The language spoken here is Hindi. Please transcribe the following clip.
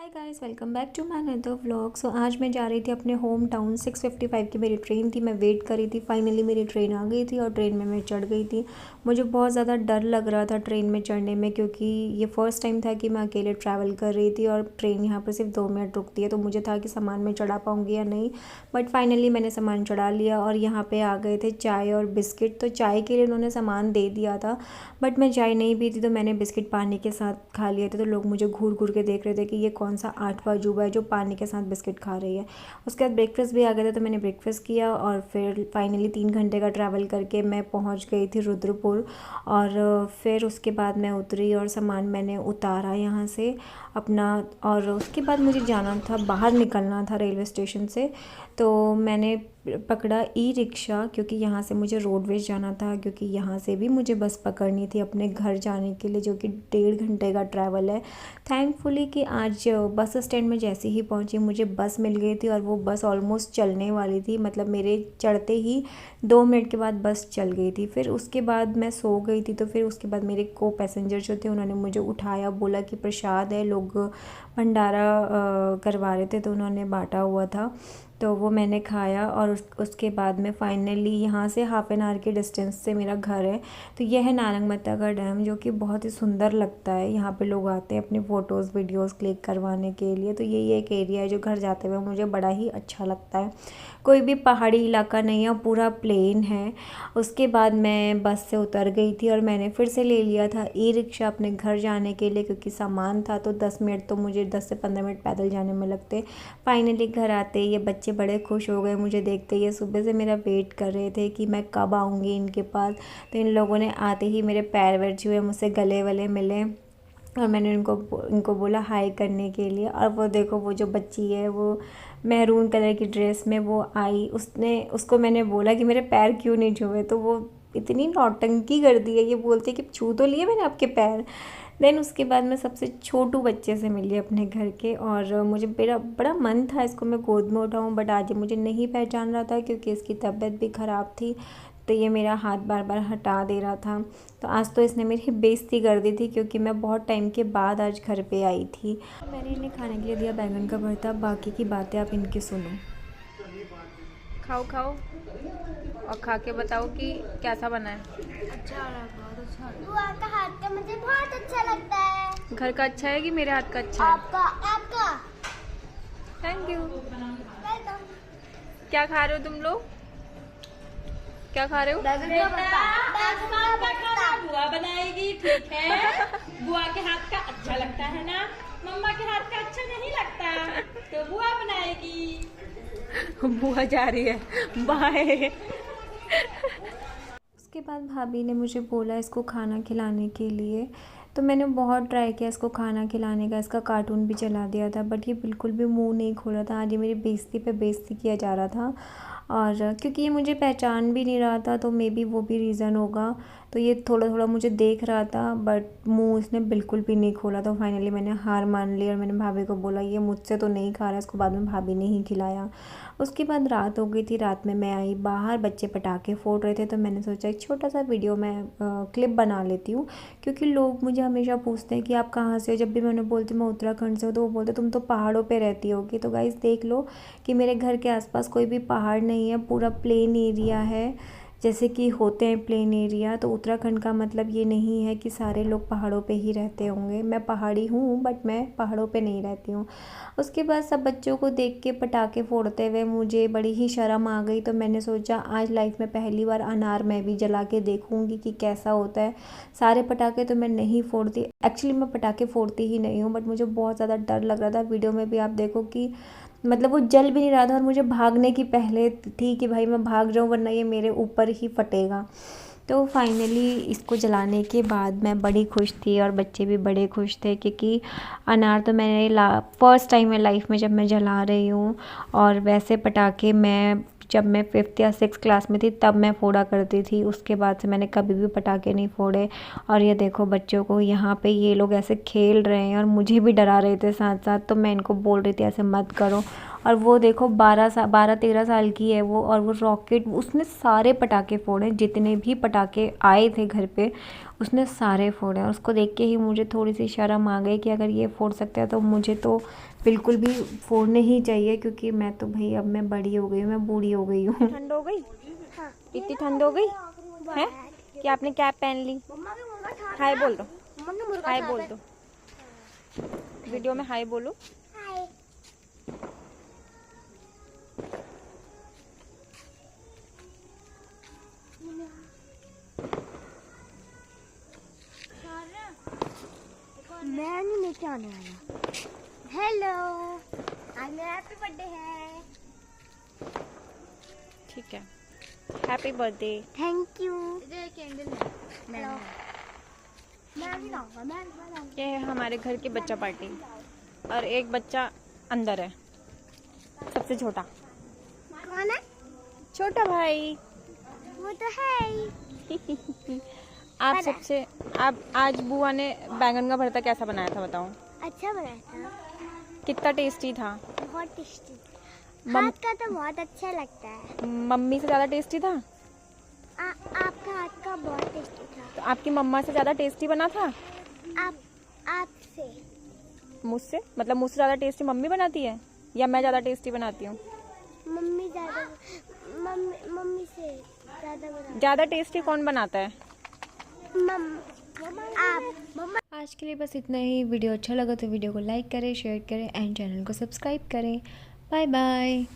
Hi guys, welcome back to my another vlog. So आज मैं जा रही थी अपने होम टाउन। 6:55 की मेरी ट्रेन थी। मैं वेट कर रही थी। फाइनली मेरी ट्रेन आ गई थी और ट्रेन में मैं चढ़ गई थी। मुझे बहुत ज़्यादा डर लग रहा था ट्रेन में चढ़ने में, क्योंकि ये फ़र्स्ट टाइम था कि मैं अकेले ट्रैवल कर रही थी और ट्रेन यहाँ पर सिर्फ 2 मिनट रुकती है। तो मुझे था कि सामान मैं चढ़ा पाऊँगी या नहीं, बट फाइनली मैंने सामान चढ़ा लिया। और यहाँ पर आ गए थे चाय और बिस्किट। तो चाय के लिए उन्होंने सामान दे दिया था, बट मैं चाय नहीं पी थी, तो मैंने बिस्किट पानी के साथ खा लिए थे। तो लोग मुझे घूर घूर के देख रहे थे कि ये कौन सा आठवां अजूबा है जो पानी के साथ बिस्किट खा रही है। उसके बाद ब्रेकफास्ट भी आ गया था, तो मैंने ब्रेकफास्ट किया और फिर फाइनली 3 घंटे का ट्रैवल करके मैं पहुंच गई थी रुद्रपुर। और फिर उसके बाद मैं उतरी और सामान मैंने उतारा यहाँ से अपना। और उसके बाद मुझे जाना था, बाहर निकलना था रेलवे स्टेशन से। तो मैंने पकड़ा ई रिक्शा, क्योंकि यहाँ से मुझे रोडवेज जाना था, क्योंकि यहाँ से भी मुझे बस पकड़नी थी अपने घर जाने के लिए, जो कि 1.5 घंटे का ट्रैवल है। थैंकफुली कि आज बस स्टैंड में जैसे ही पहुँची मुझे बस मिल गई थी, और वो बस ऑलमोस्ट चलने वाली थी। मतलब मेरे चढ़ते ही 2 मिनट के बाद बस चल गई थी। फिर उसके बाद मैं सो गई थी। तो फिर उसके बाद मेरे को पैसेंजर जो थे उन्होंने मुझे उठाया, बोला कि प्रसाद है, लोग भंडारा करवा रहे थे तो उन्होंने बांटा हुआ था, तो वो मैंने खाया। और उसके बाद में फाइनली यहाँ से हाफ एन आवर के डिस्टेंस से मेरा घर है। तो यह है नारंगमत्ता का डैम, जो कि बहुत ही सुंदर लगता है। यहाँ पे लोग आते हैं अपने फ़ोटोज़ वीडियोज़ क्लिक करवाने के लिए। तो यही एक एरिया है जो घर जाते हुए मुझे बड़ा ही अच्छा लगता है। कोई भी पहाड़ी इलाका नहीं है, पूरा प्लेन है। उसके बाद मैं बस से उतर गई थी और मैंने फिर से ले लिया था ई रिक्शा अपने घर जाने के लिए, क्योंकि सामान था। तो 10 मिनट तो मुझे 10 से 15 मिनट पैदल जाने में लगते। फाइनली घर आते ही ये बच्चे बड़े खुश हो गए मुझे देखते। ये सुबह से मेरा वेट कर रहे थे कि मैं कब आऊँगी इनके पास। तो इन लोगों ने आते ही मेरे पैर वैर छुए, मुझसे गले वले मिले और मैंने इनको बोला हाय करने के लिए। और वो देखो, वो जो बच्ची है वो मैरून कलर की ड्रेस में वो आई। उसको मैंने बोला कि मेरे पैर क्यों नहीं छुए, तो वो इतनी नौटंकी कर दी है, ये बोलती है कि छू तो लिए मैंने आपके पैर। देन उसके बाद मैं सबसे छोटू बच्चे से मिली अपने घर के, और मुझे मेरा बड़ा मन था इसको मैं गोद में उठाऊँ, बट आज ये मुझे नहीं पहचान रहा था क्योंकि इसकी तबीयत भी ख़राब थी। तो ये मेरा हाथ बार बार हटा दे रहा था। तो आज तो इसने मेरी बेइज्जती कर दी थी, क्योंकि मैं बहुत टाइम के बाद आज घर पे आई थी। मैंने इन्हें खाने के लिए दिया बैंगन का भरता। बाकी की बातें आप इनकी सुनो। खाओ खाओ और खा के बताओ कि कैसा बना है। अच्छा लगा, बहुत अच्छा लगा। बुआ का हाथ का मुझे बहुत अच्छा लगता है। घर का अच्छा है कि मेरे हाथ का अच्छा है? आपका आपका थैंक यू। वेलकम। क्या खा रहे हो तुम लोग? क्या खा रहे हो? बुआ बनाएगी, ठीक है। बुआ के हाथ का अच्छा लगता है ना, मम्मा के हाथ का अच्छा नहीं लगता, तो बुआ बनाएगी। बुआ जा रही है, बाय। उसके बाद भाभी ने मुझे बोला इसको खाना खिलाने के लिए। तो मैंने बहुत ट्राई किया इसको खाना खिलाने का, इसका कार्टून भी चला दिया था, बट ये बिल्कुल भी मुंह नहीं खोला था। आज ये मेरी बेइज्जती पे बेइज्जती किया जा रहा था। और क्योंकि ये मुझे पहचान भी नहीं रहा था, तो मे बी वो भी रीज़न होगा। तो ये थोड़ा थोड़ा मुझे देख रहा था, बट मुंह इसने बिल्कुल भी नहीं खोला। तो फाइनली मैंने हार मान ली और मैंने भाभी को बोला ये मुझसे तो नहीं खा रहा। इसको बाद में भाभी ने ही खिलाया। उसके बाद रात हो गई थी। रात में मैं आई बाहर, बच्चे पटाखे फोड़ रहे थे, तो मैंने सोचा एक छोटा सा वीडियो मैं क्लिप बना लेती हूँ, क्योंकि लोग मुझे हमेशा पूछते हैं कि आप कहाँ से हो। जब भी मैंने बोलती मैं उत्तराखंड से हूँ, तो वो बोलते तुम तो पहाड़ों पे रहती होगी। तो गाइस देख लो कि मेरे घर के आसपास कोई भी पहाड़ नहीं है, पूरा प्लेन एरिया है, जैसे कि होते हैं प्लेन एरिया। तो उत्तराखंड का मतलब ये नहीं है कि सारे लोग पहाड़ों पे ही रहते होंगे। मैं पहाड़ी हूँ, बट मैं पहाड़ों पे नहीं रहती हूँ। उसके बाद सब बच्चों को देख के पटाखे फोड़ते हुए मुझे बड़ी ही शर्म आ गई। तो मैंने सोचा आज लाइफ में पहली बार अनार मैं भी जला के देखूँगी कि कैसा होता है। सारे पटाखे तो मैं नहीं फोड़ती, एक्चुअली मैं पटाखे फोड़ती ही नहीं हूँ, बट मुझे बहुत ज़्यादा डर लग रहा था। वीडियो में भी आप देखो कि मतलब वो जल भी नहीं रहा था, और मुझे भागने की पहले थी कि भाई मैं भाग जाऊँ वरना ये मेरे ऊपर ही फटेगा। तो फाइनली इसको जलाने के बाद मैं बड़ी खुश थी और बच्चे भी बड़े खुश थे, क्योंकि अनार तो मैंने फर्स्ट टाइम है लाइफ में जब मैं जला रही हूँ। और वैसे पटाखे जब मैं 5th या 6th क्लास में थी तब मैं फोड़ा करती थी। उसके बाद से मैंने कभी भी पटाखे नहीं फोड़े। और ये देखो बच्चों को यहाँ पे ये लोग ऐसे खेल रहे हैं और मुझे भी डरा रहे थे साथ साथ। तो मैं इनको बोल रही थी ऐसे मत करो, और वो देखो 12-13 साल की है वो, और वो रॉकेट, उसने सारे पटाखे फोड़े, जितने भी पटाखे आए थे घर पे उसने सारे फोड़े। और उसको देख के ही मुझे थोड़ी सी शर्म आ गई कि अगर ये फोड़ सकता है तो मुझे तो बिल्कुल भी फोड़ने ही चाहिए, क्योंकि मैं तो भाई अब मैं बड़ी हो गई हूँ, मैं बूढ़ी हो गई हूँ। ठंड हो गई, इतनी ठंड हो गई है कि आपने कैप पहन ली। हाय बोल दो, हाय बोल दो, वीडियो में हाय बोलो। हाय। मैं नहीं लेके आने वाला। हेलो, आज मेरा हैप्पी बर्थडे है। ठीक है, happy birthday. Thank you. Candle मैं भी लाऊंगा, मैं लाऊंगा। ये है हमारे घर की बच्चा पार्टी, और एक बच्चा अंदर है, सबसे छोटा। कौन है? छोटा भाई। वो तो है ही। आप पता है। सबसे, आप आज बुआ ने बैंगन का भरता कैसा बनाया था बताओ। अच्छा बनाया था, कितना टेस्टी था। बहुत टेस्टी। मम- हाथ का तो बहुत अच्छा लगता है। मम्मी से ज़्यादा टेस्टी था। आपका हाथ का बहुत टेस्टी था। तो आपकी मम्मा से ज़्यादा टेस्टी बना था। आपसे मुझसे, मतलब मुझसे ज़्यादा टेस्टी मम्मी बनाती है या मैं ज़्यादा टेस्टी बनाती हूँ। मम्मी से ज़्यादा बना। ज़्यादा टेस्टी कौन बनाता है। मम्मा। आज के लिए बस इतना ही। वीडियो अच्छा लगा तो वीडियो को लाइक करें, शेयर करें एंड चैनल को सब्सक्राइब करें। Bye bye.